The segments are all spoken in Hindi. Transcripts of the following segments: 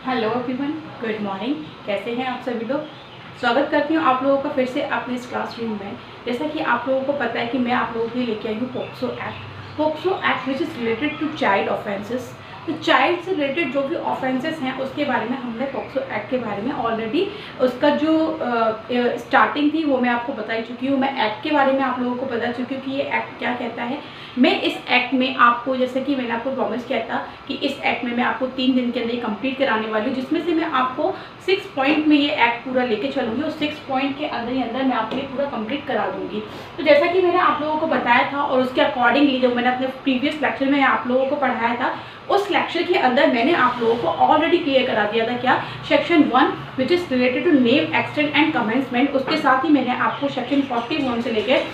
Hello everyone, good morning. कैसे हैं आप सभी लोग। स्वागत करती हूँ आप लोगों का फिर से अपने इस क्लासरूम में। जैसा कि आप लोगों को पता है कि मैं आप लोगों के लिए लेके आई हूँ POCSO act which is related to child offences. तो चाइल्ड से रिलेटेड जो भी ऑफेंसेस हैं उसके बारे में हमने पोक्सो एक्ट के बारे में ऑलरेडी उसका जो स्टार्टिंग थी वो मैं आपको बता ही चुकी हूँ। मैं एक्ट के बारे में आप लोगों को बता चुकी हूँ कि ये एक्ट क्या कहता है। मैं इस एक्ट में आपको, जैसे कि मैंने आपको प्रॉमिस किया था कि इस एक्ट में मैं आपको 3 दिन के अंदर ये कंप्लीट कराने वाली हूँ, जिसमें से मैं आपको 6 पॉइंट में ये एक्ट पूरा लेके चलूँगी और 6 पॉइंट के अंदर ही अंदर मैं आपको ये पूरा कंप्लीट करा दूँगी। तो जैसा कि मैंने आप लोगों को बताया था और उसके अकॉर्डिंगली जो मैंने अपने प्रीवियस लेक्चर में आप लोगों को पढ़ाया था, उस लेक्चर के अंदर मैंने आप लोगों को ऑलरेडी क्लियर करा दिया था क्या, section 1 which is related to name, extend and commencement. उसके साथ ही मैंने आपको सेक्शन 41 से लेकर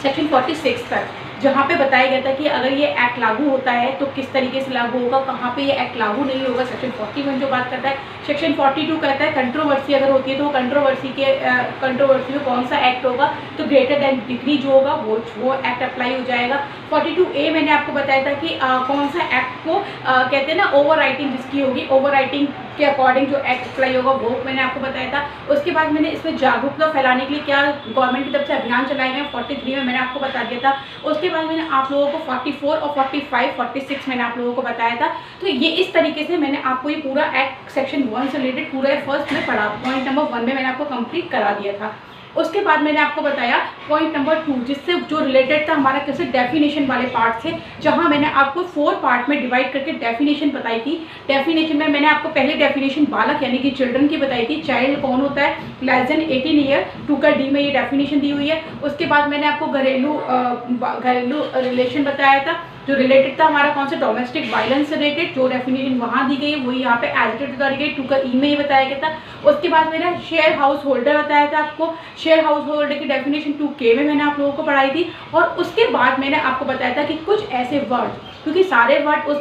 सेक्शन 46 तक जहाँ पे बताया गया था कि अगर ये एक्ट लागू होता है तो किस तरीके से लागू होगा, कहाँ पे ये एक्ट लागू नहीं होगा। सेक्शन 41 जो बात करता है। सेक्शन 42 कहता है कंट्रोवर्सी अगर होती है तो कंट्रोवर्सी में कौन सा एक्ट होगा, तो ग्रेटर देन डिग्री जो होगा वो एक्ट अप्लाई हो जाएगा। 42A मैंने आपको बताया था कि कौन सा एक्ट को कहते हैं ना, ओवर राइटिंग जिसकी होगी, ओवर राइटिंग के अकॉर्डिंग जो एक्ट अप्लाई होगा वो मैंने आपको बताया था। उसके बाद मैंने इसमें जागरूकता फैलाने के लिए क्या गवर्नमेंट की तरफ से अभियान चलाए गए 43 में मैंने आपको बता दिया था। उसके बाद मैंने आप लोगों को 44 और 45, 46 मैंने आप लोगों को बताया था। तो ये इस तरीके से मैंने आपको ये पूरा एक्ट सेक्शन 1 से रिलेटेड पूरा फर्स्ट में पढ़ा, पॉइंट नंबर 1 में मैंने आपको कंप्लीट करा दिया था। उसके बाद मैंने आपको बताया पॉइंट नंबर 2, जिससे जो रिलेटेड था हमारा कैसे डेफिनेशन वाले पार्ट से, जहां मैंने आपको 4 पार्ट में डिवाइड करके डेफिनेशन बताई थी। डेफिनेशन में मैंने आपको पहले डेफिनेशन बालक यानी कि चिल्ड्रन की बताई थी। चाइल्ड कौन होता है, लेस देन 18 ईयर, 2 का डी में ये डेफिनेशन दी हुई है। उसके बाद मैंने आपको घरेलू रिलेशन बताया था, जो रिलेटेड था हमारा कौन सा, डोमेस्टिक वायलेंस से रिलेटेड, जो डेफिनेशन वहाँ दी गई है वही यहाँ पे एज इट इज बता गई, 2 का ई में ही बताया गया था। उसके बाद मैंने शेयर हाउस होल्डर बताया था आपको। शेयर हाउस होल्डर की डेफिनेशन 2K में मैंने आप लोगों को पढ़ाई थी। और उसके बाद मैंने आपको बताया था कि कुछ ऐसे वर्ड, क्योंकि सारे वर्ड उस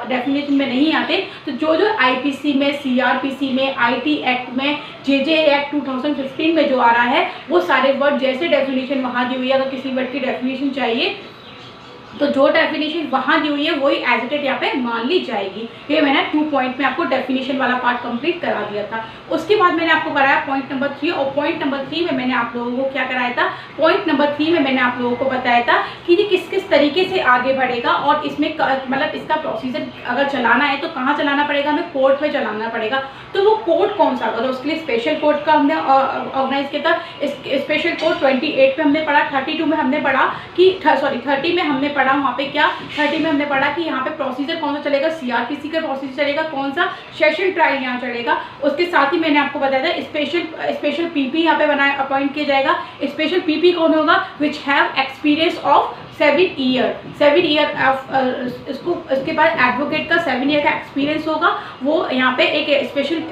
डेफिनेशन में नहीं आते, तो जो IPC में, CRPC में, IT एक्ट में, JJ एक्ट 2015 में जो आ रहा है, वो सारे वर्ड जैसे डेफिनेशन वहाँ दी हुई है, अगर किसी वर्ड की डेफिनेशन चाहिए तो जो डेफिनेशन वहाँ दी हुई है वही एज इट इज यहाँ पे मान ली जाएगी। ये मैंने 2 पॉइंट में आपको डेफिनेशन वाला पार्ट कंप्लीट करा दिया था। उसके बाद मैंने आपको कराया पॉइंट नंबर 3, और पॉइंट नंबर 3 में मैंने आप लोगों को क्या कराया था, पॉइंट नंबर 3 में मैंने आप लोगों को बताया था कि ये किस किस तरीके से आगे बढ़ेगा और इसमें मतलब इसका प्रोसीजर अगर चलाना है तो कहाँ चलाना पड़ेगा, हमें कोर्ट में चलाना पड़ेगा। तो वो कोर्ट कौन सा होगा, तो उसके लिए स्पेशल कोर्ट का हमने ऑर्गेनाइज किया था। स्पेशल कोर्ट 28 में हमने पढ़ा, 32 में हमने पढ़ा कि 30 में हमने पढ़ा वहाँ पे क्या, 30 में हमने पढ़ा कि यहाँ पे प्रोसीजर कौन सा चलेगा, CRPC का प्रोसीजर चलेगा, कौन सा सेशन ट्रायल यहाँ चलेगा। उसके साथ ही मैंने आपको बताया था स्पेशल PP यहाँ पे बनाया अपॉइंट किया जाएगा। स्पेशल PP कौन होगा, which have experience of 7 year of इसको। इसके बाद एडवोकेट का 7 ईयर का एक्सपीरियंस होगा, वो यहाँ पे एक स्पेशल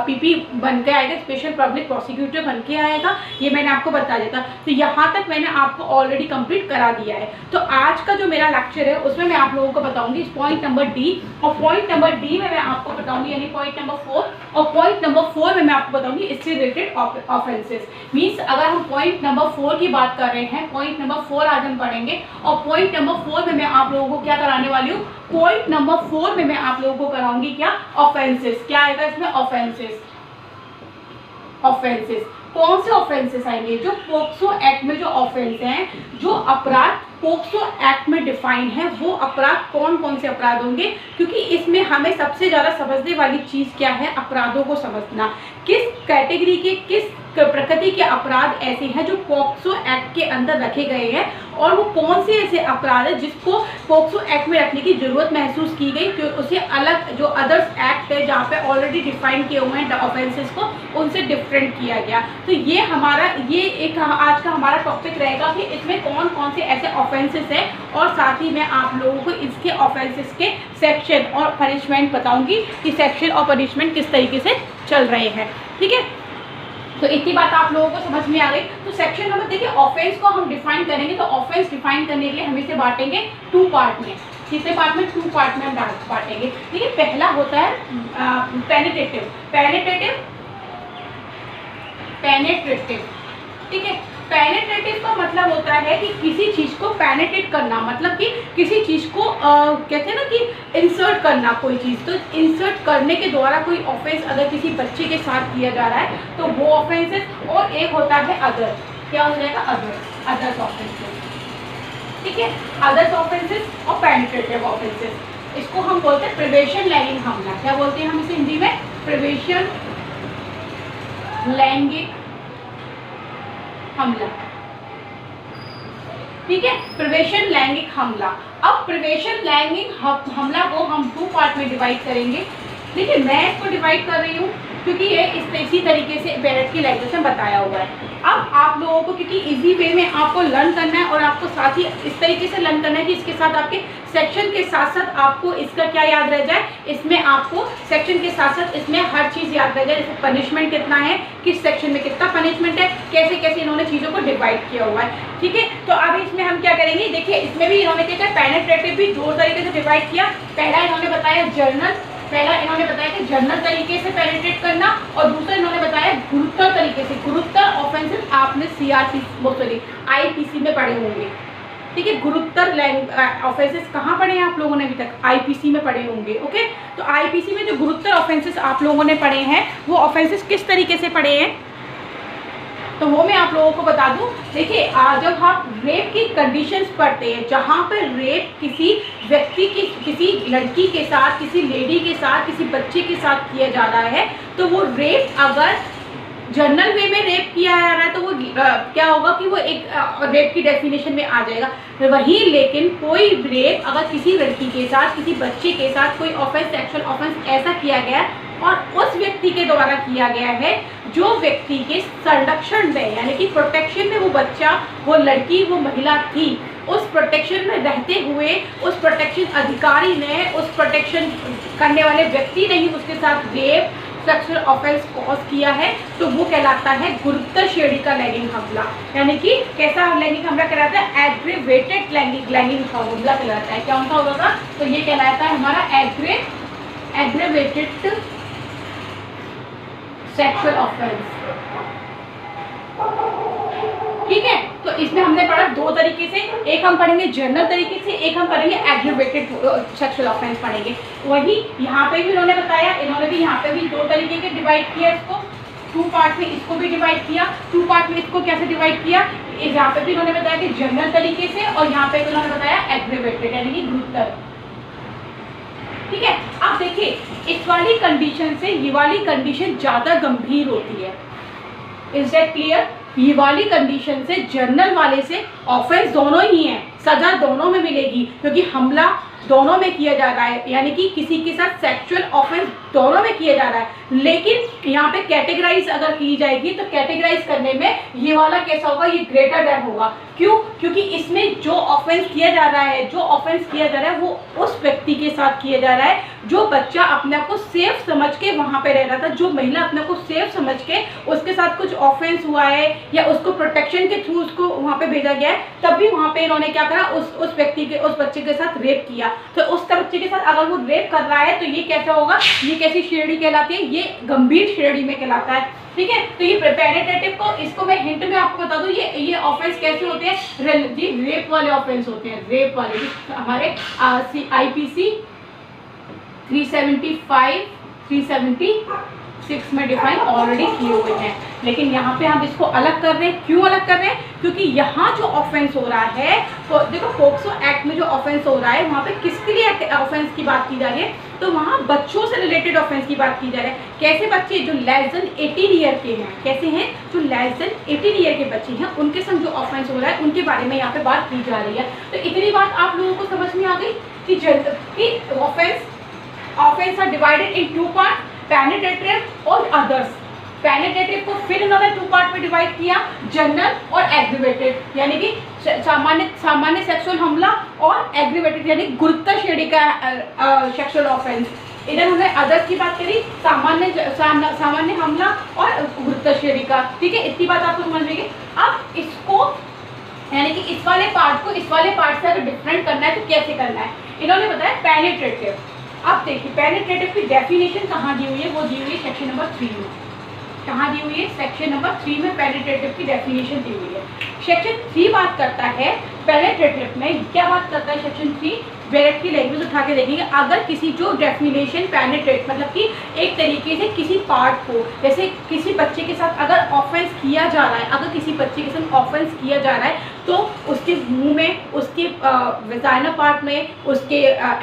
PP बन के आएगा, स्पेशल पब्लिक प्रोसिक्यूटर बन के आएगा। ये मैंने आपको बता दिया था। तो यहाँ तक मैंने आपको ऑलरेडी कंप्लीट करा दिया है। तो आज का जो मेरा लेक्चर है उसमें मैं आप लोगों को बताऊंगी पॉइंट नंबर D, और पॉइंट नंबर D में मैं आपको बताऊंगी यानी पॉइंट नंबर 4, और पॉइंट नंबर 4 में मैं आपको बताऊंगी इससे रिलेटेड ऑफेंसेस। मीन्स अगर हम पॉइंट नंबर 4 की बात कर रहे हैं, पॉइंट नंबर 4 आज हम पढ़ेंगे, और पॉइंट नंबर 4 में मैं आप लोगों को क्या कराने वाली हूँ, पॉइंट नंबर 4 में मैं आप लोगों को कराऊंगी क्या, ऑफेंसेस। क्या आएगा इसमें, ऑफेंसेस। कौन से ऑफेंसेस आएंगे, जो पोक्सो एक्ट में जो ऑफेंस हैं, जो अपराध पोक्सो एक्ट में डिफाइन है, वो अपराध कौन कौन से अपराध होंगे। क्योंकि इसमें हमें सबसे ज़्यादा समझने वाली चीज़ क्या है, अपराधों को समझना। किस कैटेगरी के, किस प्रकृति के अपराध ऐसे हैं जो पोक्सो एक्ट के अंदर रखे गए हैं, और वो कौन से ऐसे अपराध है जिसको पोक्सो एक्ट में रखने की जरूरत महसूस की गई, कि उसे अलग जो अदर्स एक्ट है जहाँ पे ऑलरेडी डिफाइन किए हुए हैं ऑफेंसेस को, उनसे डिफरेंट किया गया। तो ये एक आज का हमारा टॉपिक रहेगा कि इसमें कौन कौन से ऐसे ऑफेंसेस है, और साथ ही मैं आप लोगों को इसके ऑफेंसेस के सेक्शन और पनिशमेंट बताऊंगी कि सेक्शन और पनिशमेंट किस तरीके से चल रहे हैं। ठीक है, तो इतनी बात आप लोगों को समझ में आ गई। तो सेक्शन नंबर देखिए, ऑफेंस को हम डिफाइन करेंगे, तो ऑफेंस डिफाइन करने के लिए हम इसे बांटेंगे 2 पार्ट में। कितने पार्ट में, 2 पार्ट में हम बांटेंगे। ठीक है, पहला होता है पेनिट्रेटिव। ठीक है, पेनिट्रेटिव का मतलब होता है कि किसी चीज़ को पेनिट्रेट करना, मतलब कि किसी चीज़ को कहते हैं ना कि इंसर्ट करना कोई चीज़, तो इंसर्ट करने के द्वारा कोई ऑफेंस अगर किसी बच्चे के साथ किया जा रहा है तो वो ऑफेंसेस। और एक होता है अदर, क्या हो जाएगा, अदर्स ऑफेंसेस, ठीक है, अदर्स ऑफेंसेस और पेनिट्रेटिव ऑफेंसेस। इसको हम बोलते हैं प्रिवेशन लैंगिक हमला। क्या बोलते हैं हम इसे हिंदी में, प्रिवेशन लैंगिक हमला, ठीक है, प्रवेशन लैंगिक हमला। अब प्रवेशन लैंगिक हमला को हम 2 पार्ट में डिवाइड करेंगे। देखिए मैं इसको डिवाइड कर रही हूँ क्योंकि ये इसी तरीके से बेरेट की लैंग्वेज में बताया हुआ है। अब आप लोगों को क्योंकि इजी वे में आपको लर्न करना है और आपको साथ ही इस तरीके से लर्न करना है कि इसके साथ आपके सेक्शन के साथ साथ आपको इसका क्या याद रह जाए, इसमें आपको सेक्शन के साथ साथ इसमें हर चीज़ याद रह जाए। जैसे पनिशमेंट कितना है, किस सेक्शन में कितना पनिशमेंट है, कैसे कैसे इन्होंने चीज़ों को डिवाइड किया हुआ है, ठीक है। तो अब इसमें हम क्या करेंगे, देखिए इसमें भी इन्होंने क्या किया, पेनिट्रेटिव भी 2 तरीके से डिवाइड किया। पहला इन्होंने बताया जनरल तरीके से पेनिट्रेट करना, और दूसरा इन्होंने बताया गुरुतर तरीके से। गुरुतर ऑफेंसेस आपने आईपीसी में पढ़े होंगे, ठीक है। गुरुतर ऑफेंसेस कहाँ पढ़े हैं आप लोगों ने अभी तक, आईपीसी में पढ़े होंगे, ओके। तो आईपीसी में जो गुरुतर ऑफेंसेस आप लोगों ने पढ़े हैं वो ऑफेंसेस किस तरीके से पढ़े हैं, तो वो मैं आप लोगों को बता दूं। देखिए जब आप रेप की कंडीशंस पढ़ते हैं, जहाँ पर रेप किसी व्यक्ति की, किसी लड़की के साथ, किसी लेडी के साथ, किसी बच्चे के साथ किया जा रहा है, तो वो रेप अगर जनरल वे में रेप किया जा रहा है तो वो क्या होगा कि वो एक रेप की डेफिनेशन में आ जाएगा। वहीं लेकिन कोई रेप अगर किसी लड़की के साथ, किसी बच्चे के साथ कोई ऑफेंस, सेक्सुअल ऑफेंस ऐसा किया गया और उस व्यक्ति के द्वारा किया गया है जो व्यक्ति के संरक्षण में, यानी कि प्रोटेक्शन में वो बच्चा, वो लड़की, वो महिला थी, उस प्रोटेक्शन में रहते हुए उस प्रोटेक्शन अधिकारी ने, उस प्रोटेक्शन करने वाले व्यक्ति ने ही उसके साथ रेप, सेक्सुअल ऑफेंस कॉज किया है, तो वो कहलाता है गुरुतर श्रेणी का लैंगिक हमला। यानी कि कैसा लैंगिक हमला कहलाता है, एग्रीवेटेड लैंगिक हमला कहलाता है। क्या उनका होगा, तो ये कहलाता है हमारा एग्रीवेटेड सेक्सुअल ऑफेंस, ठीक है। तो इसमें हमने पढ़ा 2 तरीके से, एक हम पढ़ेंगे जनरल तरीके से, एक हम पढ़ेंगे एग्रीवेटेड सेक्सुअल ऑफेंस पढ़ेंगे। वही यहाँ पे भी इन्होंने बताया, इन्होंने भी यहाँ पे भी 2 तरीके के डिवाइड किया इसको, 2 पार्ट में इसको भी डिवाइड किया। 2 पार्ट में इसको कैसे डिवाइड किया, यहाँ पे भी इन्होंने बताया कि जनरल तरीके से, और यहाँ पे इन्होंने बताया एग्रीवेटेड यानी कि गुरुतर, ठीक है। अब देखिए इस वाली कंडीशन से ये वाली कंडीशन ज़्यादा गंभीर होती है, इज दैट क्लियर। ये वाली कंडीशन से जनरल वाले से ऑफेंस दोनों ही हैं, सजा दोनों में मिलेगी क्योंकि हमला दोनों में किया जा रहा है, यानी कि किसी के साथ सेक्सुअल ऑफेंस दोनों में किया जा रहा है। लेकिन यहाँ पे कैटेगराइज अगर की जाएगी तो कैटेगराइज करने में ये वाला कैसा होगा, ये ग्रेटर देन होगा। क्यों, क्योंकि इसमें जो ऑफेंस किया जा रहा है, वो उस व्यक्ति के साथ किया जा रहा है जो बच्चा अपने आप को सेफ समझ के वहाँ पे रह रहा था, जो महिला अपने को सेफ समझ के उसके साथ कुछ ऑफेंस हुआ है या उसको प्रोटेक्शन के थ्रू उसको वहाँ पे भेजा गया है, तब भी वहाँ पे इन्होंने क्या करा, उस व्यक्ति के, उस बच्चे के साथ रेप किया। तो उस बच्चे के साथ अगर वो रेप कर रहा है तो ये कैसा होगा, ये कैसी श्रेणी कहलाती है, ये गंभीर श्रेणी में कहलाता है, ठीक है। तो ये पेनिट्रेटिव को, इसको मैं हिंट में आपको बता दूं, ये ऑफेंस कैसे होते हैं, जी रेप वाले ऑफेंस होते हैं, रेप वाले हमारे आईपीसी 375, 376 में डिफाइन ऑलरेडी किए हुए हैं। लेकिन यहाँ पे हम इसको अलग कर रहे हैं, क्यों अलग कर रहे हैं, क्योंकि यहाँ जो ऑफेंस हो रहा है, तो देखो पोक्सो एक्ट में जो ऑफेंस हो रहा है वहाँ पे किसके लिए ऑफेंस की बात की जा रही है, तो वहाँ बच्चों से रिलेटेड ऑफेंस की बात की जा रही है। कैसे बच्चे, जो लेस देन 18 ईयर के हैं, कैसे हैं, जो लेस देन 18 ईयर के बच्चे हैं उनके संग जो ऑफेंस हो रहा है उनके बारे में यहाँ पे बात की जा रही है। तो इतनी बात आप लोगों को समझ में आ गई कि offence are divided in 2 part, penetrative और अदर्स। पेनिट्रेटिव को फिर इन्होंने 2 पार्ट में डिवाइड किया, जनरल और एग्रीवेटेड, यानी कि सामान्य सेक्सुअल हमला, और एग्रीवेटेड यानी गुरुतर श्रेणी का सेक्सुअल ऑफेंस। इधर हमने अदर्स की बात करी, सामान्य हमला और गुरुतर श्रेणी का, ठीक है। इतनी बात आपको समझ में। अब इसको यानी कि इस वाले पार्ट को इस वाले पार्ट से अगर डिफरेंट करना है तो कैसे करना है, इन्होंने बताया पेनिट्रेटिव। अब देखिए पेनिट्रेटिव की डेफिनेशन कहाँ दी हुई है, वो दी हुई है सेक्शन नंबर 3 में। कहाँ दी हुई है, सेक्शन नंबर 3 में पेनिट्रेटिव की डेफिनेशन दी हुई है। सेक्शन 3 बात करता है पेनिट्रेटिव में, क्या बात करता है सेक्शन 3, डायरेक्ट की लैंग्वेज उठा के देखेंगे। अगर किसी जो डेफिनेशन पेनिट्रेट मतलब कि एक तरीके से किसी पार्ट को, जैसे किसी बच्चे के साथ अगर ऑफेंस किया जा रहा है, अगर किसी बच्चे के साथ ऑफेंस किया जा रहा है तो उसके मुंह में, उसके वेजाइना पार्ट में, उसके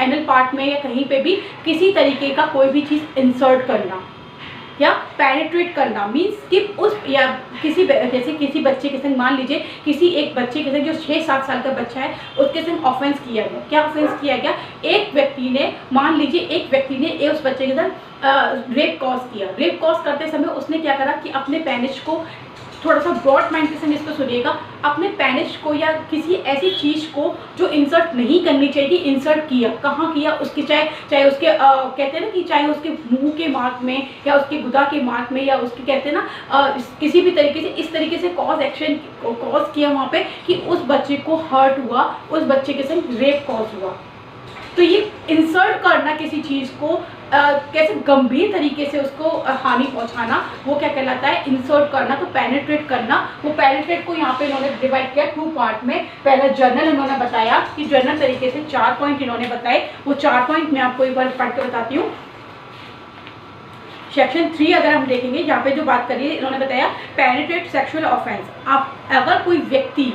एनल पार्ट में या कहीं पे भी किसी तरीके का कोई भी चीज़ इंसर्ट करना या पेनिट्रेट करना, मीन्स कि उस या किसी जैसे किसी बच्चे के संग, मान लीजिए किसी एक बच्चे के संग जो 6-7 साल का बच्चा है उसके संग ऑफेंस किया गया। क्या ऑफेंस किया गया, एक व्यक्ति ने, मान लीजिए एक व्यक्ति ने उस बच्चे के संग रेप कॉज किया। रेप कॉज करते समय उसने क्या करा कि अपने पेनिस को, थोड़ा सा ब्रॉड माइंड के संग इसको सुनिएगा, अपने पेनिस को या किसी ऐसी चीज़ को जो इंसर्ट नहीं करनी चाहिए इंसर्ट किया। कहाँ किया, उसके चाहे उसके कहते हैं ना कि चाहे उसके मुंह के मार्क में या उसके गुदा के मार्क में या उसके कहते हैं ना किसी भी तरीके से, इस तरीके से कॉज एक्शन कॉज किया वहाँ पे कि उस बच्चे को हर्ट हुआ, उस बच्चे के संग रेप कॉज हुआ। तो ये इंसर्ट करना किसी चीज़ को कैसे गंभीर तरीके से उसको हानि पहुंचाना, वो क्या कहलाता है, इंसर्ट करना। तो पेनिट्रेट करना, वो पेनिट्रेट को यहाँ पे इन्होंने डिवाइड किया 2 पार्ट में। पहला जर्नल इन्होंने बताया कि जर्नल तरीके से 4 पॉइंट इन्होंने बताए, वो 4 पॉइंट मैं आपको एक बार पढ़ के बताती हूँ। सेक्शन 3 अगर हम देखेंगे, यहाँ पे जो बात करिए इन्होंने बताया पेनिट्रेट सेक्सुअल ऑफेंस। आप अगर कोई व्यक्ति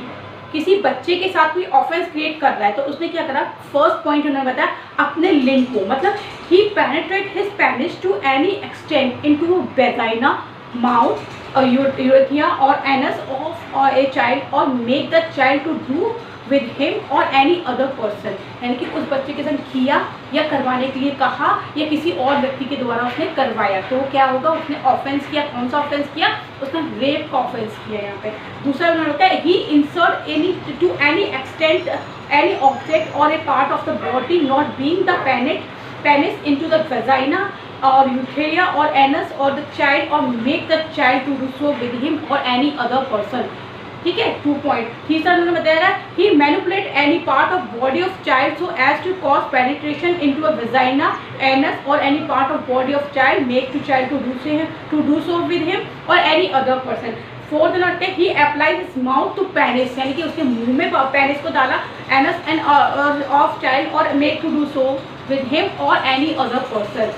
किसी बच्चे के साथ कोई ऑफेंस क्रिएट कर रहा है तो उसने क्या करा, फर्स्ट पॉइंट उन्होंने बताया अपने लिंग को, मतलब he penetrate his penis to any extent into vagina, mouth, urethra or anus of a child or make the child to do with him or any other person, यानी कि उस बच्चे के साथ किया या करवाने के लिए कहा या किसी और व्यक्ति के द्वारा उसने करवाया, तो क्या होगा, उसने ऑफेंस किया। कौन सा ऑफेंस किया, उसने रेप का ऑफेंस किया। यहाँ पे दूसरा उन्होंने होता है he insert any to any extent any object or a part of the body not being the penis into the vagina or urethra or anus or the child or make the child to do so with him or any other person. ठीक है, 2 पॉइंट। तीसरा उन्होंने बताया he manipulate any part of body of child so as to cause penetration into a vagina, anus और any part of body of child, make to child to do so with him or any other person. Fourth उन्होंने he apply his mouth to penis, यानी कि उसके मुंह में पेनिस को डाला, anus and of child or make to do so with him or any other person.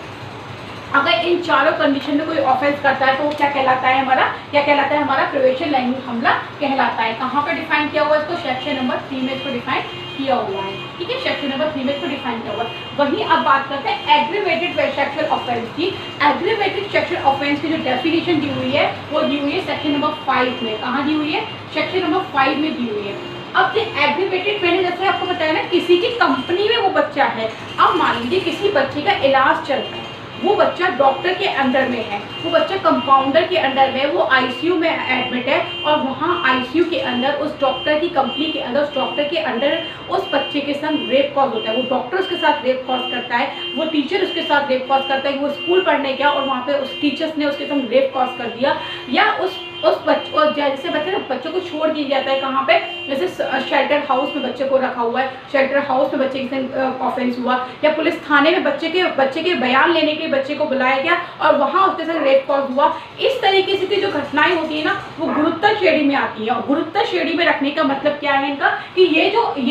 अगर इन चारों कंडीशन में कोई ऑफेंस करता है तो वो क्या कहलाता है, हमारा क्या कहलाता है, हमारा प्रिवेंशन लैंगिक हमला कहलाता है। कहाँ पे डिफाइन किया हुआ है इसको, सेक्शन नंबर 3 में इसको डिफाइन किया हुआ है। ठीक है, सेक्शन नंबर 3 में इसको डिफाइन किया हुआ है। वहीं अब बात करते हैं एग्रीवेटेड सेक्सुअल ऑफेंस की। एग्रीवेटेड सेक्सुअल ऑफेंस की जो डेफिनेशन दी हुई है वो दी हुई है सेक्शन नंबर 5 में। कहाँ दी हुई है, सेक्शन नंबर 5 में दी हुई है। अब ये एग्रीवेटेड, मैंने जैसे आपको बताया ना, किसी की कंपनी में वो बच्चा है। अब मान लीजिए किसी बच्चे का इलाज चल रहा है, वो बच्चा डॉक्टर के अंडर में है, वो बच्चा कंपाउंडर के अंडर में, वो आईसीयू में एडमिट है और वहाँ आईसीयू के अंदर उस डॉक्टर की कंपनी के अंदर, उस डॉक्टर के अंडर उस बच्चे के संग रेप कॉज होता है। वो डॉक्टर उसके साथ रेप कॉज करता है, वो टीचर उसके साथ रेप कॉज करता है, वो स्कूल पढ़ने गया और वहाँ पे उस टीचर्स ने उसके संग रेप कॉज कर दिया, या उस जैसे बच्चों को छोड़ दिया जाता है कहाँ पे, जैसे शेल्टर हाउस में बच्चे को रखा हुआ है, शेल्टर हाउस में बच्चे के साथ ऑफेंस हुआ, या पुलिस थाने में बच्चे के बयान लेने के लिए बच्चे को बुलाया गया और वहाँ उसके साथ रेप कॉज हुआ। इस तरीके से जो घटनाएं होती है ना, वो गुरुतर श्रेणी में आती है। और गुरुतर श्रेणी में रखने का मतलब क्या है इनका, कि ये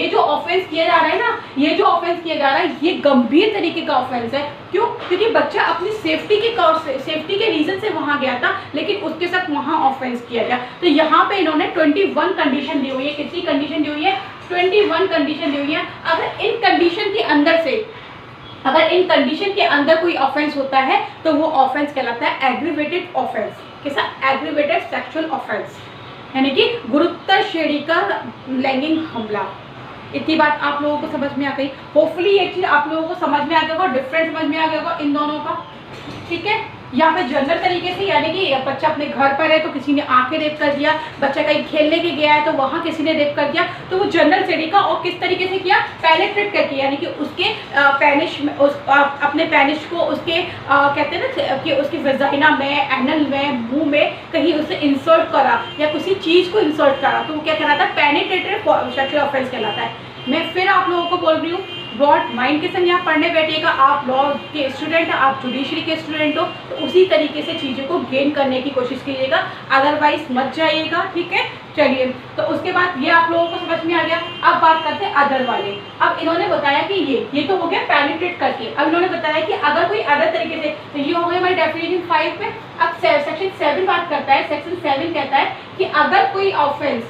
जो ऑफेंस किया जा रहा है ना, ये जो ऑफेंस किया जा रहा है ये गंभीर तरीके का ऑफेंस है। क्यों, क्योंकि बच्चा अपनी सेफ्टी के रीजन से वहाँ गया था, लेकिन उसके साथ वहाँ ऑफेंस किया गया। तो यहाँ पे इन्होंने 21 कंडीशन दी हुई है। कितनी कंडीशन दी हुई है, 21 कंडीशन दी हुई है। अगर इन कंडीशन के अंदर कोई ऑफेंस होता है तो वो ऑफेंस कहलाता है एग्रीवेटेड ऑफेंस। कैसा, एग्रीवेटेड सेक्सुअल ऑफेंस, यानी कि गुरुतर श्रेणी का लैंगिक हमला। इतनी बात आप लोगों को समझ में आ गई। होपफुली एक चीज आप लोगों को समझ में आ गया होगा, डिफरेंस समझ में आ गया होगा इन दोनों का। ठीक है, यहाँ पे जनरल तरीके से, यानी कि बच्चा अपने घर पर है तो किसी ने आके रेप कर दिया, बच्चा कहीं खेलने के गया है तो वहाँ किसी ने रेप कर दिया, तो वो जनरल श्रेणी का। और किस तरीके से किया, पेनिट्रेट करके, यानी कि उसके पेनिश में अपने पेनिश को उसके कहते हैं ना कि उसकी वेजाइना में, एनल में, मुंह में कहीं उसे इंसर्ट करा या किसी चीज़ को इंसर्ट करा, तो वो क्या कहलाता है, पेनिट्रेटेड सेक्सुअल ऑफेंस कहलाता है। मैं फिर आप लोगों को बोल रही हूँ, ब्रॉड माइंड के संग यहाँ पढ़ने बैठिएगा। आप लॉ के स्टूडेंट हैं, आप जुडिशरी के स्टूडेंट हो, तो उसी तरीके से चीज़ों को गेन करने की कोशिश कीजिएगा, अदरवाइज मत जाइएगा। ठीक है, चलिए, तो उसके बाद ये आप लोगों को समझ में आ गया। अब बात करते हैं अदर वाले। अब इन्होंने बताया कि ये तो हो गया पेनिट्रेट करके। अब इन्होंने बताया कि अगर कोई अदर तरीके से, तो ये हो गया हमारे डेफिनेशन 5 में। अब सेक्शन 7 बात करता है, सेक्शन 7 कहता है कि अगर कोई ऑफेंस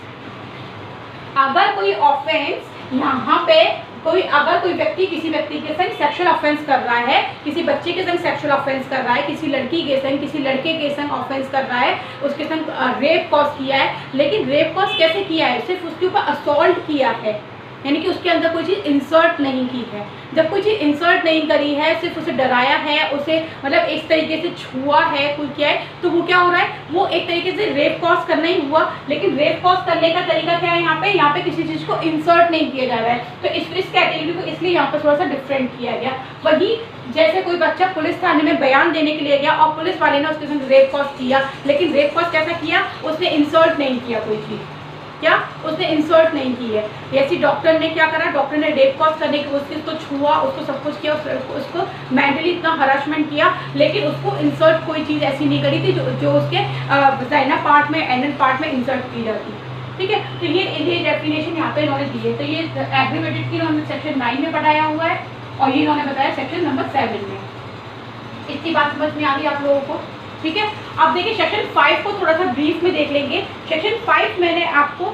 यहाँ पे अगर कोई व्यक्ति किसी व्यक्ति के संग सेक्सुअल ऑफेंस कर रहा है, किसी बच्चे के संग सेक्सुअल ऑफेंस कर रहा है, किसी लड़की के संग, किसी लड़के के संग ऑफेंस कर रहा है, उसके संग रेप कॉज किया है, लेकिन रेप कॉज कैसे किया है, सिर्फ उसके ऊपर असॉल्ट किया है, यानी कि उसके अंदर कोई चीज़ इंसर्ट नहीं की है। जब कोई चीज़ इंसर्ट नहीं करी है, सिर्फ उसे डराया है, उसे मतलब इस तरीके से छुआ है, कुछ किया है, तो वो क्या हो रहा है, वो एक तरीके से रेप कॉज करना ही हुआ। लेकिन रेप कॉज करने का तरीका क्या है, यहाँ पे किसी चीज़ को इंसर्ट नहीं किया जा रहा है, तो इस कैटेगरी को इसलिए यहाँ पर थोड़ा सा डिफरेंट किया गया। वही जैसे कोई बच्चा पुलिस थाने में बयान देने के लिए गया और पुलिस वाले ने उसके संग रेप कॉज किया, लेकिन रेप कॉज कैसा किया, उसने इंसर्ट नहीं किया कोई चीज़, क्या उसने इंसर्ट नहीं की है। ऐसी डॉक्टर ने क्या करा, डॉक्टर ने रेप कॉज करने की कोशिश, उसको छुआ, उसको सब कुछ किया, उसको मेंटली इतना हरासमेंट किया, लेकिन उसको इंसर्ट कोई चीज़ ऐसी नहीं करी थी जो उसके वजाइना पार्ट में, एनल पार्ट में इंसर्ट की जाती। ठीक है, तो ये डेफिनेशन यहाँ पे इन्होंने दी है। तो ये एग्रीवेटेड की इन्होंने सेक्शन 9 में पढ़ाया हुआ है और ये इन्होंने बताया सेक्शन नंबर 7 में। इतनी बात समझ में आ गई आप लोगों को। ठीक है, अब देखिए सेक्शन 5 को थोड़ा सा ब्रीफ में देख लेंगे। सेक्शन 5 मैंने आपको,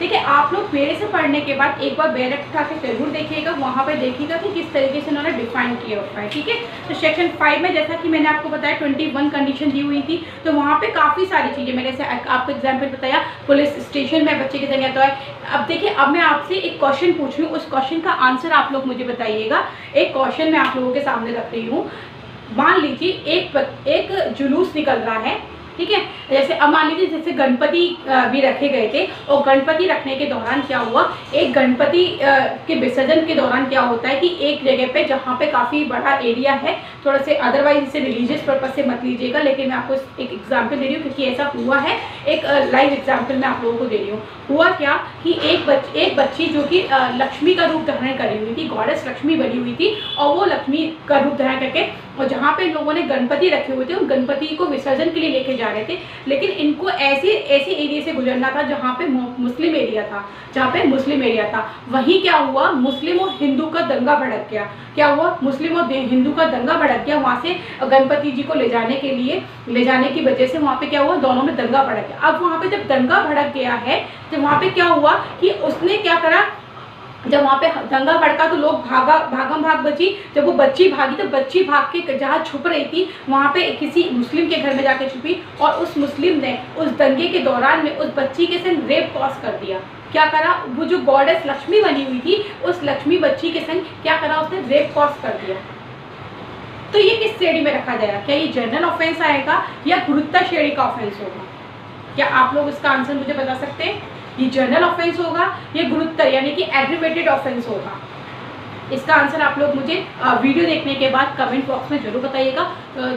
देखिए आप लोग मेरे से पढ़ने के बाद एक बार बैरक उठा के जरूर देखिएगा, वहाँ पे देखिएगा कि किस तरीके से उन्होंने डिफाइन किया होता है। ठीक है, तो सेक्शन 5 में जैसा कि मैंने आपको बताया 21 कंडीशन दी हुई थी, तो वहाँ पे काफ़ी सारी चीज़ें, मैंने जैसे आपको एग्जाम्पल बताया पुलिस स्टेशन में बच्चे की जगह तो है। अब देखिए, अब मैं आपसे एक क्वेश्चन पूछ रही हूँ, उस क्वेश्चन का आंसर आप लोग मुझे बताइएगा। एक क्वेश्चन मैं आप लोगों के सामने रख रही हूँ। मान लीजिए एक जुलूस निकल रहा है, ठीक है, जैसे अब मान लीजिए जैसे गणपति भी रखे गए थे, और गणपति रखने के दौरान क्या हुआ, एक गणपति के विसर्जन के दौरान क्या होता है कि एक जगह पे जहाँ पे काफ़ी बड़ा एरिया है, थोड़ा से अदरवाइज इसे रिलीजियस पर्पज से मत लीजिएगा, लेकिन मैं आपको एक एग्जांपल दे रही हूँ क्योंकि ऐसा हुआ है, एक लाइव एग्जांपल मैं आप लोगों को दे रही हूँ। हुआ क्या कि एक बच्ची जो कि लक्ष्मी का रूप धारण करी हुई थी, गॉडेस लक्ष्मी बनी हुई थी, और वो लक्ष्मी का रूप धारण करके, और जहाँ पे लोगों ने गणपति रखे हुए थे उन गणपति को विसर्जन के लिए लेके जा रहे थे, लेकिन इनको ऐसे एरिया से गुजरना था जहाँ पे मुस्लिम एरिया था, वहीं क्या हुआ, मुस्लिम और हिंदू का दंगा भड़क गया। क्या हुआ, मुस्लिम और हिंदू का दंगा भड़क गया, वहाँ से गणपति जी को ले जाने की वजह से वहाँ पे क्या हुआ, दोनों में दंगा भड़क गया। अब वहाँ पे जब दंगा भड़क गया है, तो वहाँ पे क्या हुआ कि उसने क्या करा, जब वहाँ पे दंगा भड़का तो लोग भागम भाग बची। जब वो बच्ची भागी तो बच्ची भाग के जहाँ छुप रही थी वहाँ पे किसी मुस्लिम के घर में जाके छुपी, और उस मुस्लिम ने उस दंगे के दौरान में उस बच्ची के संग रेप कॉज कर दिया। क्या करा, वो जो गॉडेस लक्ष्मी बनी हुई थी उस लक्ष्मी बच्ची के संग क्या करा, उसने रेप कॉज कर दिया। तो ये किस श्रेणी में रखा जाएगा, क्या ये जनरल ऑफेंस आएगा या गुरुत्व श्रेणी का ऑफेंस होगा? क्या आप लोग इसका आंसर मुझे बता सकते हैं? ये जनरल ऑफेंस होगा, ये गुरुतर यानी कि एग्रीवेटेड ऑफेंस होगा? इसका आंसर आप लोग मुझे वीडियो देखने के बाद कमेंट बॉक्स में जरूर बताइएगा।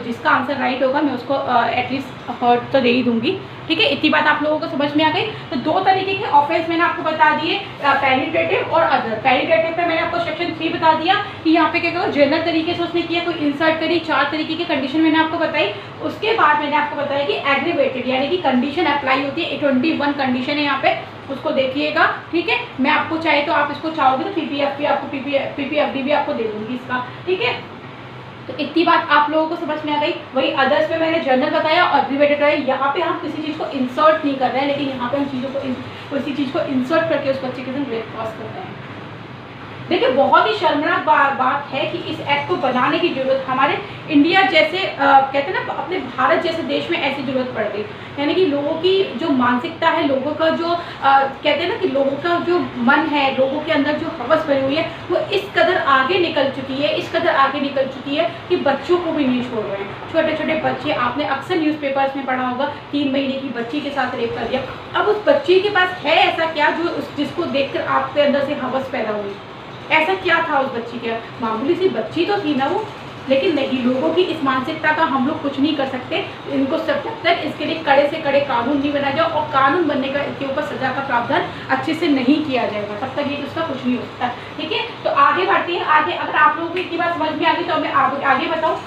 जिसका आंसर राइट होगा मैं उसको एटलीस्ट हर्ट तो दे ही दूंगी। ठीक है, इतनी बात आप लोगों को समझ में आ गई। तो दो तरीके के ऑफेंस मैंने आपको बता दिए, पेनिट्रेटिव और अदर। पेनिट्रेटिव पे मैंने आपको सेक्शन 3 बता दिया कि यहाँ पे क्या करो, जनरल तरीके से उसने किया, कोई इंसर्ट करी, 4 तरीके की कंडीशन मैंने आपको बताई। उसके बाद मैंने आपको बताया कि एग्रीवेटेड यानी कि कंडीशन अप्लाई होती है, 21 कंडीशन है यहाँ पे, उसको देखिएगा। ठीक है, मैं आपको चाहे तो आप इसको चाहोगे तो पीपीएफ भी आपको पीपीएफडी भी आपको दे दूंगी इसका। ठीक है, तो इतनी बात आप लोगों को समझ में आ गई। वही अदर्स में मैंने जनरल बताया और एग्रीवेटेड बताया। यहाँ पे हम किसी चीज़ को इंसर्ट नहीं कर रहे हैं, लेकिन यहाँ पे हम किसी चीज़ को इंसर्ट करके उस बच्चे के साथ रेप कॉज कर रहे हैं। देखिए, बहुत ही शर्मनाक बात है कि इस एक्ट को बनाने की जरूरत हमारे इंडिया जैसे कहते हैं ना, अपने भारत जैसे देश में ऐसी जरूरत पड़ गई। यानी कि लोगों की जो मानसिकता है, लोगों का जो कहते हैं ना कि लोगों का जो मन है, लोगों के अंदर जो हवस भरी हुई है, वो इस कदर आगे निकल चुकी है कि बच्चों को भी नहीं छोड़ रहे हैं। छोटे छोटे बच्चे, आपने अक्सर न्यूज़पेपर्स में पढ़ा होगा, 3 महीने की बच्ची के साथ रेप कर दिया। अब उस बच्ची के पास है ऐसा क्या जिसको देखकर आपके अंदर से हवस पैदा हुई? ऐसा क्या था उस बच्ची के? मामूली सी बच्ची तो थी ना वो, लेकिन नहीं, लोगों की इस मानसिकता का हम लोग कुछ नहीं कर सकते। इनको जब तक इसके लिए कड़े से कड़े कानून नहीं बनाया जाए और कानून बनने का इसके ऊपर सजा का प्रावधान अच्छे से नहीं किया जाएगा, तब तक ये उसका कुछ नहीं हो सकता। ठीक है, तो आगे बढ़ते हैं। आगे अगर आप लोगों को इतनी बात समझ में आ गई तो मैं आगे बताऊँ।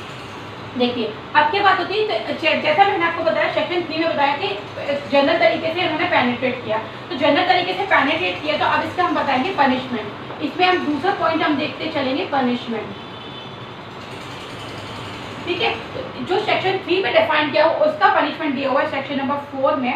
देखिए अब क्या बात होती है, तो जैसा मैंने आपको बताया सेक्शन 3 में बताया कि जनरल तरीके से उन्होंने पेनिट्रेट किया, तो जनरल तरीके से पेनिट्रेट किया, तो अब इसका हम बताएंगे पनिशमेंट। इसमें हम दूसरा पॉइंट हम देखते चलेंगे, पनिशमेंट। ठीक है, जो सेक्शन 3 में डिफाइन किया हुआ उसका पनिशमेंट दिया हुआ है सेक्शन नंबर 4 में।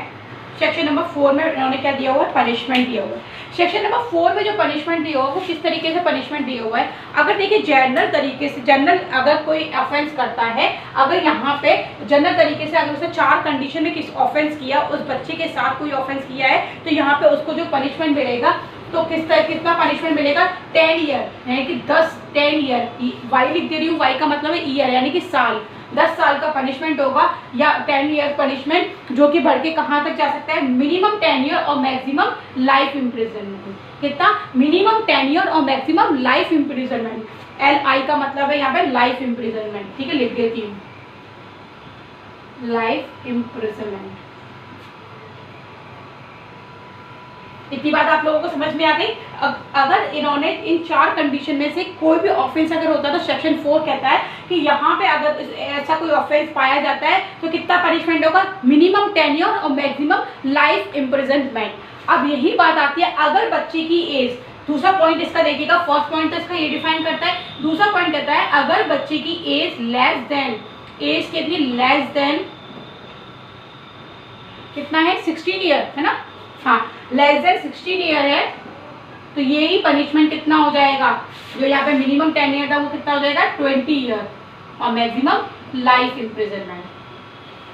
सेक्शन नंबर 4 में उन्होंने क्या दिया हुआ है, पनिशमेंट दिया हुआ है। सेक्शन नंबर 4 में जो पनिशमेंट दिया हुआ है वो किस तरीके से पनिशमेंट दिया हुआ है। अगर देखिए जनरल तरीके से, जनरल अगर कोई ऑफेंस करता है, अगर यहाँ पे जनरल तरीके से अगर उसने 4 कंडीशन में किस ऑफेंस किया, उस बच्चे के साथ कोई ऑफेंस किया है, तो यहाँ पे उसको जो पनिशमेंट मिलेगा तो कितना पनिशमेंट मिलेगा, 10 ईयर, यानी कि 10 ईयर। वाई लिख दे रही हूँ, वाई का मतलब है ईयर यानी कि साल, 10 साल का पनिशमेंट होगा या 10 ईयर पनिशमेंट, जो कि बढ़ के कहाँ तक जा सकता है, मिनिमम 10 ईयर और मैक्सिमम लाइफ इम्प्रिजनमेंट। कितना, मिनिमम 10 ईयर और मैक्सिमम लाइफ इम्प्रिजनमेंट। LI का मतलब है यहाँ पे लाइफ इम्प्रिजनमेंट। ठीक है, लिख देती हूँ, लाइफ इम्प्रिजनमेंट। इतनी बात आप लोगों को समझ में आ गई। अगर इन्होंने इन 4 कंडीशन में से कोई भी ऑफेंस अगर होता है तो सेक्शन 4 कहता है कि यहाँ पे अगर ऐसा कोई ऑफेंस पाया जाता है तो कितना पनिशमेंट होगा, मिनिमम 10 ईयर और मैक्सिमम लाइफ इम्प्रिजनमेंट। अब यही बात आती है अगर बच्चे की एज, दूसरा पॉइंट इसका देखिएगा, फर्स्ट पॉइंट तो इसका ये डिफाइन करता है, दूसरा पॉइंट कहता है अगर बच्चे की एज लेस देन, एज कितनी, लेस देन कितना है, 16 ईयर है ना, हाँ लेस देन 16 ईयर है, तो यही पनिशमेंट कितना हो जाएगा, जो यहाँ पे मिनिमम 10 ईयर था वो कितना हो जाएगा, 20 ईयर और मैक्सिमम लाइफ इम्प्रिजनमेंट।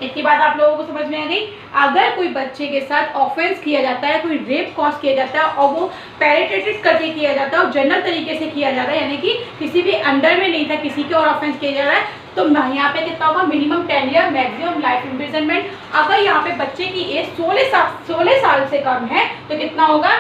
इतनी बात आप लोगों को समझ में आ गई। अगर कोई बच्चे के साथ ऑफेंस किया जाता है, कोई रेप कॉज किया जाता है और वो पेनिट्रेटेड करके किया जाता है और जनरल तरीके से किया जाता है, यानी कि किसी भी अंडर में नहीं था किसी के और ऑफेंस किया जा रहा है, तो यहाँ पे कितना होगा, minimum 10 year maximum life imprisonment. अगर यहाँ पे बच्चे की एज 16 साल से कम है तो कितना होगा,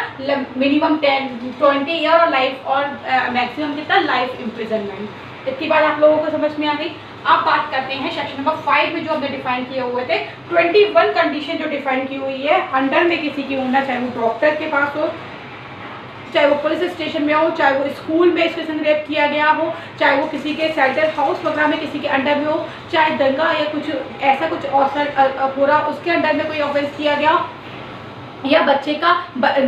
मिनिमम 20 ईयर और लाइफ और मैक्सिमम कितना, लाइफ इम्प्रिजनमेंट। इतनी बात आप लोगों को समझ में आ गई। अब बात करते हैं सेक्शन नंबर 5 में जो हमने डिफाइन किए हुए थे 21 कंडीशन जो डिफाइन की हुई है, अंडर में किसी की होना, चाहे वो डॉक्टर के पास हो, चाहे वो पुलिस स्टेशन में हो, चाहे वो स्कूल में स्टेशन रेप किया गया हो, चाहे वो किसी के शेल्टर हाउस वगैरह में किसी के अंडर में हो, चाहे दंगा या कुछ ऐसा कुछ हो रहा उसके अंडर में कोई ऑफेंस किया गया, या बच्चे का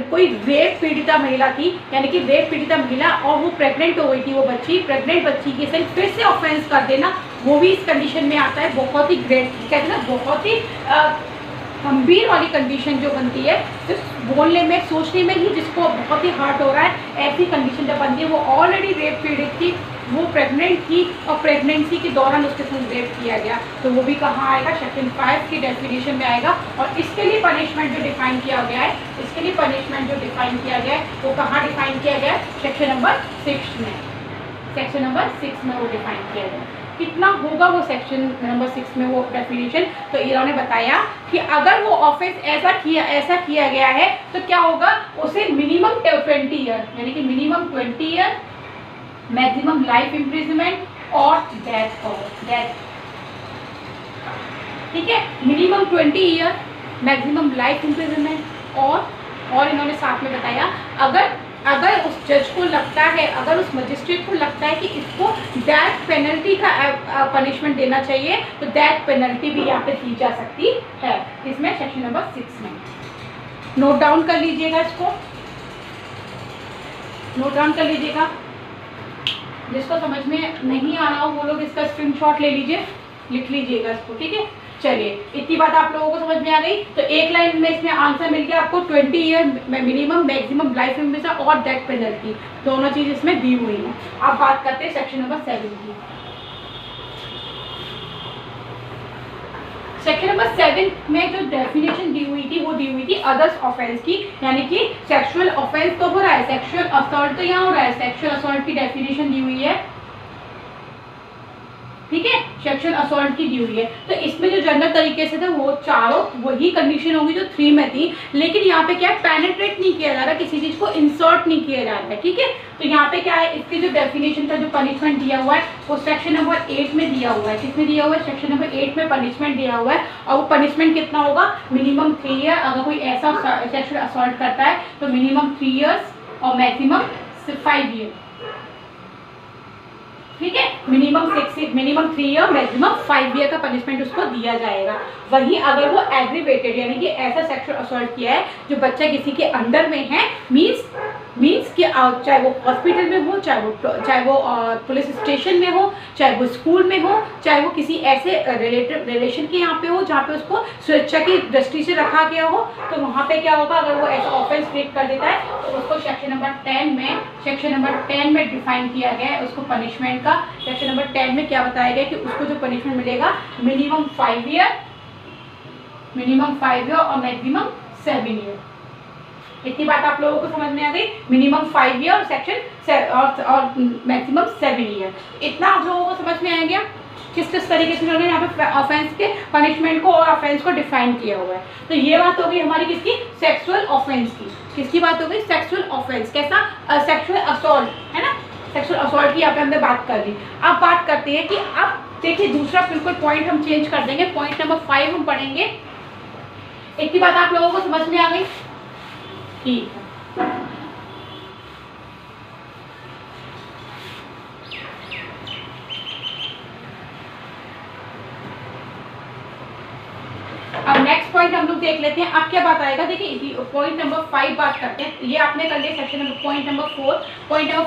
कोई रेप पीड़िता महिला थी, यानी कि रेप पीड़िता महिला और वो प्रेग्नेंट हो गई थी, वो बच्ची प्रेग्नेंट बच्ची के साथ फिर से ऑफेंस कर देना, वो भी इस कंडीशन में आता है। बहुत ही ग्रेट, कहते हैं ना, बहुत ही गंभीर वाली कंडीशन जो बनती है, सिर्फ बोलने में, सोचने में ही जिसको बहुत ही हार्ट हो रहा है, ऐसी कंडीशन जब बनती है, वो ऑलरेडी रेप पीड़ित थी, वो प्रेग्नेंट थी और प्रेगनेंसी के दौरान उसके साथ रेप किया गया, तो वो भी कहाँ आएगा, सेक्शन 5 की डेफिनेशन में आएगा। और इसके लिए पनिशमेंट जो डिफाइन किया गया है, इसके लिए पनिशमेंट जो डिफाइन किया गया है वो कहाँ डिफाइन किया गया है, सेक्शन नंबर 6 में, सेक्शन नंबर 6 में वो डिफाइन किया गया। कितना होगा वो सेक्शन नंबर 6 में वो डेफिनेशन, तो इन्होंने बताया कि अगर वो ऑफेंस ऐसा किया गया है तो क्या होगा, उसे मिनिमम 20 ईयर, यानी कि minimum 20 year, maximum life imprisonment और डेथ। ठीक है, minimum 20 year, maximum life imprisonment और इन्होंने साथ में बताया अगर उस जज को लगता है, अगर उस मजिस्ट्रेट को लगता है कि इसको डेथ पेनल्टी का पनिशमेंट देना चाहिए, तो डेथ पेनल्टी भी यहाँ पे दी जा सकती है, इसमें सेक्शन नंबर 6 में। नोट डाउन कर लीजिएगा, इसको नोट डाउन कर लीजिएगा। जिसको समझ में नहीं आ रहा हो वो लोग इसका स्क्रीनशॉट ले लीजिए, लिख लीजिएगा इसको। ठीक है, चलिए इतनी बात आप लोगों को समझ में आ गई। तो एक लाइन में इसमें आंसर मिल गया आपको, 20 year minimum maximum life imprisonment और डेथ पेनल्टी, दोनों चीज इसमें दी हुई है। अब बात करते हैं सेक्शन नंबर 7 की। सेक्शन नंबर 7 में जो डेफिनेशन दी हुई थी वो दी हुई थी अदर्स ऑफेंस की, यानी कि सेक्सुअल ऑफेंस तो हो रहा है, सेक्सुअल असॉल्ट तो यहाँ हो रहा है, सेक्सुअल असॉल्ट की डेफिनेशन दी हुई है। ठीक है, सेक्सुअल असॉल्ट की दी हुई है। तो इसमें जो जनरल तरीके से थे वो चारों वही कंडीशन होगी जो 3 में थी, लेकिन यहाँ पे क्या है, पेनिट्रेट नहीं किया जा रहा, किसी चीज को इंसर्ट नहीं किया जा रहा है। ठीक है, तो यहाँ पे क्या है, इसकी जो डेफिनेशन का जो पनिशमेंट दिया हुआ है वो सेक्शन नंबर 8 में दिया हुआ है। किसमें दिया हुआ है, सेक्शन नंबर 8 में पनिशमेंट दिया हुआ है। और वो पनिशमेंट कितना होगा, मिनिमम 3 ईयर। अगर कोई ऐसा सेक्सुअल असॉल्ट करता है तो मिनिमम 3 ईयर्स और मैक्सिमम 5 ईयर। ठीक है, मिनिमम 3 ईयर, मैक्सिमम 5 ईयर का पनिशमेंट उसको दिया जाएगा। वहीं अगर वो एग्रीवेटेड यानी कि ऐसा सेक्सुअल असॉल्ट किया है जो बच्चा किसी के अंडर में है, मीन्स कि चाहे वो हॉस्पिटल में हो, चाहे वो पुलिस स्टेशन में हो, चाहे वो स्कूल में हो, चाहे वो किसी ऐसे रिलेशन के यहाँ पे हो जहाँ पे उसको सुरक्षा की दृष्टि से रखा गया हो, तो वहाँ पे क्या होगा, अगर वो ऐसा ऑफेंस क्रिएट कर देता है तो उसको सेक्शन नंबर 10 में डिफाइन किया गया है उसको पनिशमेंट का। सेक्शन नंबर 10 में क्या बताया गया कि उसको जो पनिशमेंट मिलेगा मिनिमम 5 ईयर और मैक्सिमम 7 ईयर। इतनी बात आप लोगों को समझ में आ गई, मिनिमम 5 ईयर और सेक्शन और मैक्सिमम 7 ईयर। इतना आप लोगों को समझ में आ गया किस तरीके से उन्होंने यहाँ पे ऑफेंस के पनिशमेंट को और ऑफेंस को डिफाइन किया हुआ है। तो ये बात हो गई हमारी किसकी, सेक्सुअल ऑफेंस की। किसकी बात हो गई, सेक्सुअल ऑफेंस। कैसा, सेक्सुअल असॉल्ट, है ना, सेक्सुअल असॉल्ट की यहाँ पे हमने बात कर ली। अब बात करते हैं कि अब देखिए दूसरा बिल्कुल पॉइंट हम चेंज कर देंगे, पॉइंट नंबर 5 हम पढ़ेंगे। इतनी बात आप लोगों को समझ में आ गई, ठीक है। अब नेक्स्ट पॉइंट हम लोग देख लेते हैं। अब क्या बात आएगा, देखिए पॉइंट नंबर 5 बात करते हैं। ये आपने कर लिया सेक्शन नंबर पॉइंट नंबर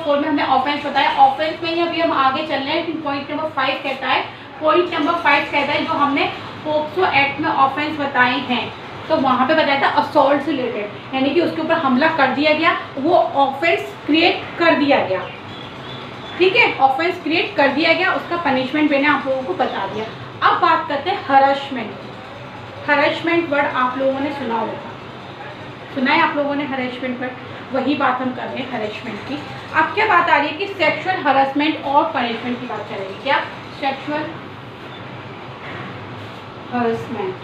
4 में हमने ऑफेंस बताया। ऑफेंस में ही अभी हम आगे चल रहे हैं, लेकिन पॉइंट नंबर 5 कहता है, जो हमने पोक्सो एक्ट में ऑफेंस बताए हैं, तो वहाँ पे बताया था असॉल्ट से रिलेटेड, यानी कि उसके ऊपर हमला कर दिया गया, वो ऑफेंस क्रिएट कर दिया गया। ठीक है, ऑफेंस क्रिएट कर दिया गया, उसका पनिशमेंट मैंने आप लोगों को बता दिया। अब बात करते हैं हरैसमेंट। हरैसमेंट वर्ड आप लोगों ने सुना होगा, सुना है आप लोगों ने हरैसमेंट वर्ड, वही बात हम कर रहे हैं हरैसमेंट की। अब क्या बात आ रही है कि सेक्सुअल हरैसमेंट और पनिशमेंट की बात चलेगी। क्या, सेक्सुअल हरैसमेंट,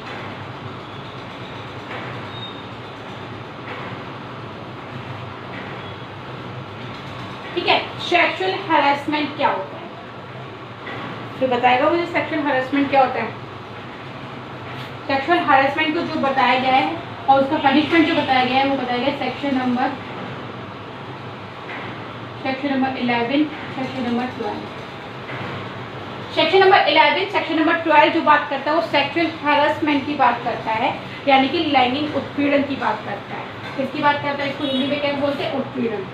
ठीक है। सेक्सुअल हरैसमेंट क्या होता है, फिर बताएगा मुझे सेक्सुअल हरैसमेंट क्या होता है। सेक्सुअल हरैसमेंट को जो बताया गया है और उसका पनिशमेंट जो बताया गया है वो बताया गया section number 11, section number 12। Section number 11, section number 12 जो बात करता है वो सेक्सुअल हरैसमेंट की बात करता है, यानी कि लैंगिक उत्पीड़न की बात करता है। किसकी बात करता है, इसको हिंदी में क्या बोलते हैं, उत्पीड़न।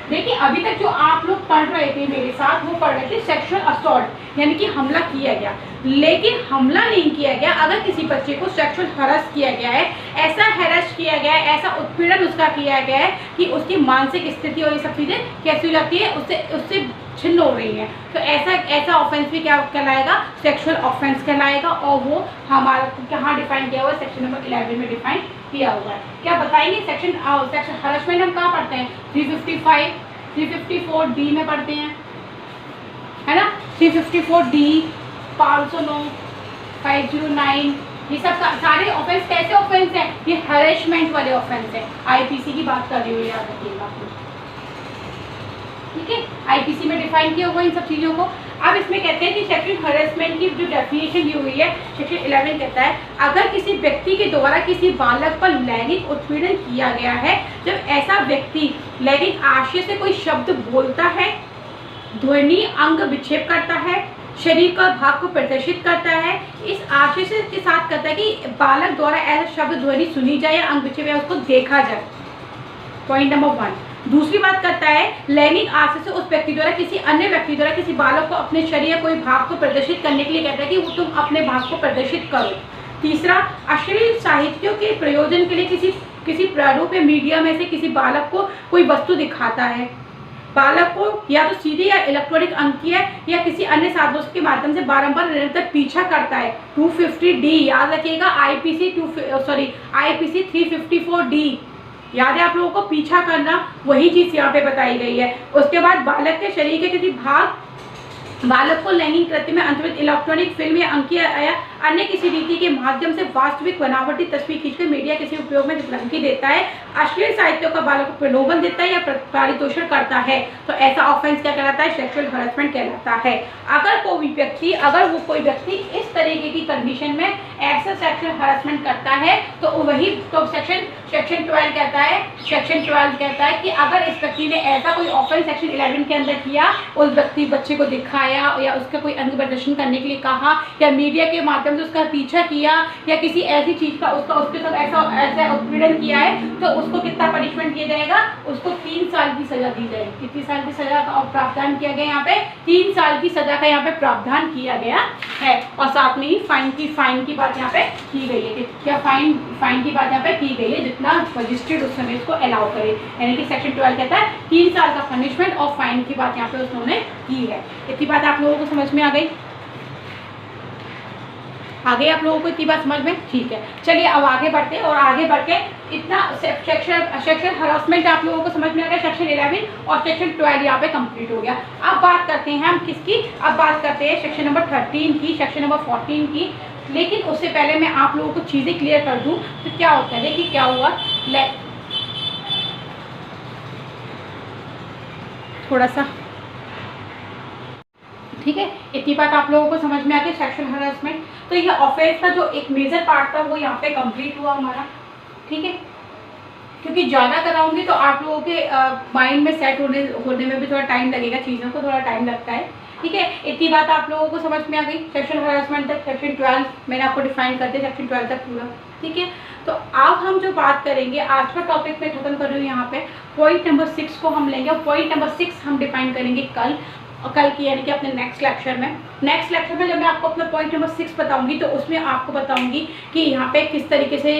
देखिए अभी तक जो आप लोग पढ़ रहे थे मेरे साथ, वो पढ़ रहे थे सेक्सुअल असॉल्ट, यानी कि हमला किया गया, लेकिन हमला नहीं किया गया। अगर किसी बच्चे को सेक्सुअल हरास किया गया है, ऐसा हैरेस किया गया है, ऐसा उत्पीड़न उसका किया गया है कि उसकी मानसिक स्थिति और ये सब चीज़ें कैसी हो जाती है, उससे छिन्न हो रही है, तो ऐसा ऑफेंस भी क्या कहलाएगा, सेक्सुअल ऑफेंस कहलाएगा। और वो हमारा कहाँ डिफाइन किया हुआ है, सेक्शन नंबर 11 में डिफाइन किया हुआ है। क्या बताएंगे, सेक्शन हरासमेंट हम कहाँ पढ़ते हैं, 355, 354D में पढ़ते हैं, है ना, 354D, 509, 509, ये सब सारे ऑफेंस कैसे ऑफेंस हैं, ये हरेसमेंट वाले ऑफेंस है। आईपीसी की बात कर रही हूँ, याद रखिएगा आप लोग, ठीक है, आईपीसी में डिफाइन किया हुआ इन सब चीज़ों को। अब इसमें कहते हैं कि सेक्सुअल हरेसमेंट की जो डेफिनेशन दी हुई है, सेक्शन 11 कहता है, अगर किसी व्यक्ति के द्वारा किसी बालक पर लैंगिक उत्पीड़न किया गया है, जब ऐसा व्यक्ति लैंगिक आशय से कोई शब्द बोलता है, ध्वनि अंग विक्षेप करता है, शरीर का भाग को प्रदर्शित करता है, इस आशय से के साथ करता है कि बालक द्वारा ऐसा शब्द ध्वनि सुनी जाए या अंग विक्षेप या उसको देखा जाए। Point number 1। दूसरी बात करता है, लैंगिक आशय से उस व्यक्ति द्वारा किसी अन्य व्यक्ति द्वारा किसी बालक को अपने शरीर या कोई भाग को प्रदर्शित करने के लिए कहता है कि वो तुम अपने भाग को प्रदर्शित करो। तीसरा, अश्लील साहित्यों के प्रयोजन के लिए किसी प्रारूप या मीडिया में से किसी बालक को कोई वस्तु दिखाता है, बालक को या तो सीधे या इलेक्ट्रॉनिक अंकीय या किसी अन्य साधनों के माध्यम से बारंबार निरंतर पीछा करता है। 250D याद रखिएगा, आईपीसी 354D याद है आप लोगों को, पीछा करना, वही चीज़ यहाँ पे बताई गई है। उसके बाद बालक के शरीर के किसी भाग बालक को लैंगिक कृत्य में अंतर्गत इलेक्ट्रॉनिक फिल्म या अंकीय या अन्य किसी रीति के माध्यम से वास्तविक बनावटी तस्वीर खींचकर मीडिया किसी उपयोग में धमकी देता है, अश्लील साहित्य का बालक को प्रलोभन देता है या पारितोषित करता है, तो ऐसा ऑफेंस क्या कहलाता है? सेक्सुअल हरासमेंट कहलाता है। अगर वो कोई व्यक्ति इस तरीके की कंडीशन में ऐसा सेक्सुअल हरासमेंट करता है तो वही तो सेक्शन 12 कहता है। सेक्शन 12 कहता है कि अगर इस व्यक्ति ने ऐसा कोई ऑफेंस सेक्शन 11 के अंदर किया, उस बच्चे को दिखाया या उसका कोई अंग प्रदर्शन करने के लिए कहा या मीडिया के माध्यम से उसका पीछा किया या किसी ऐसी चीज का उसके साथ ऐसा उत्पीड़न किया है, तो उसको कितना पनिशमेंट किया जाएगा? उसको 3 साल की सजा दी जाएगी। कितनी साल की सजा का प्रावधान किया गया यहाँ पे? 3 साल की सजा का यहाँ पे प्रावधान किया गया है। और साथ में ही फाइन की बात यहाँ पे की गई है कि क्या फाइन की बात यहाँ पे की गई है, जितना मजिस्ट्रेट उस समय इसको अलाउ करे। यानी कि सेक्शन 12 कहता है 3 साल का पनिशमेंट और फाइन की बात यहाँ पे उन्होंने की है। इतनी बात आप लोगों को समझ में आ गई? आगे आप लोगों को इतनी बात समझ में? ठीक है, चलिए अब आगे बढ़ते हैं। और आगे बढ़ के इतना सेक्शुअल हरासमेंट आप लोगों को समझ में आ गया। सेक्शन 11 और सेक्शन 12 यहाँ पे कंप्लीट हो गया। अब बात करते हैं हम किसकी? अब बात करते हैं सेक्शन नंबर 13 की, सेक्शन नंबर 14 की। लेकिन उससे पहले मैं आप लोगों को चीज़ें क्लियर कर दूँ तो क्या होता है। देखिए क्या हुआ, थोड़ा सा ठीक है, इतनी बात आप लोगों को समझ में आ गई। सेक्सुअल हरासमेंट, तो ये ऑफेंस का जो एक मेजर पार्ट था वो यहाँ पे कंप्लीट हुआ हमारा। ठीक है, क्योंकि ज़्यादा कराऊंगी तो आप लोगों के माइंड में सेट होने में भी थोड़ा टाइम लगेगा, चीज़ों को थोड़ा टाइम लगता है। ठीक है, इतनी बात आप लोगों को समझ में आ गई। सेक्सुअल हरासमेंट तक सेक्शन 12 मैंने आपको डिफाइन कर दिया, सेक्शन 12 तक पूरा। ठीक है, तो अब हम जो बात करेंगे आज का टॉपिक मैं खत्म कर रही हूँ यहाँ पे। पॉइंट नंबर 6 को हम लेंगे और पॉइंट नंबर 6 हम डिफाइन करेंगे कल की यानी कि अपने नेक्स्ट लेक्चर में जब मैं आपको अपना पॉइंट नंबर 6 बताऊंगी तो उसमें आपको बताऊंगी कि यहाँ पे किस तरीके से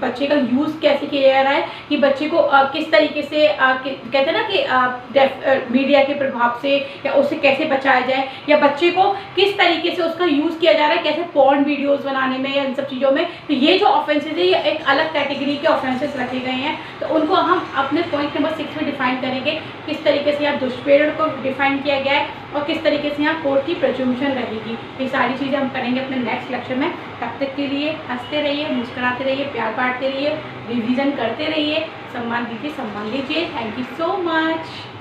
बच्चे का यूज़ कैसे किया जा रहा है, कि बच्चे को किस तरीके से कहते हैं ना कि मीडिया के प्रभाव से या उससे कैसे बचाया जाए, या बच्चे को किस तरीके से उसका यूज़ किया जा रहा है, कैसे पॉर्न वीडियोज़ बनाने में या इन सब चीज़ों में। तो ये जो ऑफेंसेज है ये एक अलग कैटेगरी के ऑफेंसेस रखे गए हैं, तो उनको हम अपने पॉइंट नंबर 6 में डिफाइन करेंगे। किस तरीके से यहाँ दुष्प्रेरण को डिफाइन किया गया है और किस तरीके से यहाँ कोर्ट की प्रिजम्पशन रहेगी। ये सारी चीज़ें हम करेंगे अपने नेक्स्ट लेक्चर में। तब तक के लिए हंसते रहिए, मुस्कुराते रहिए, प्यार बांटते रहिए, रिवीजन करते रहिए, सम्मान दीजिए, सम्मान लीजिए। Thank you so much.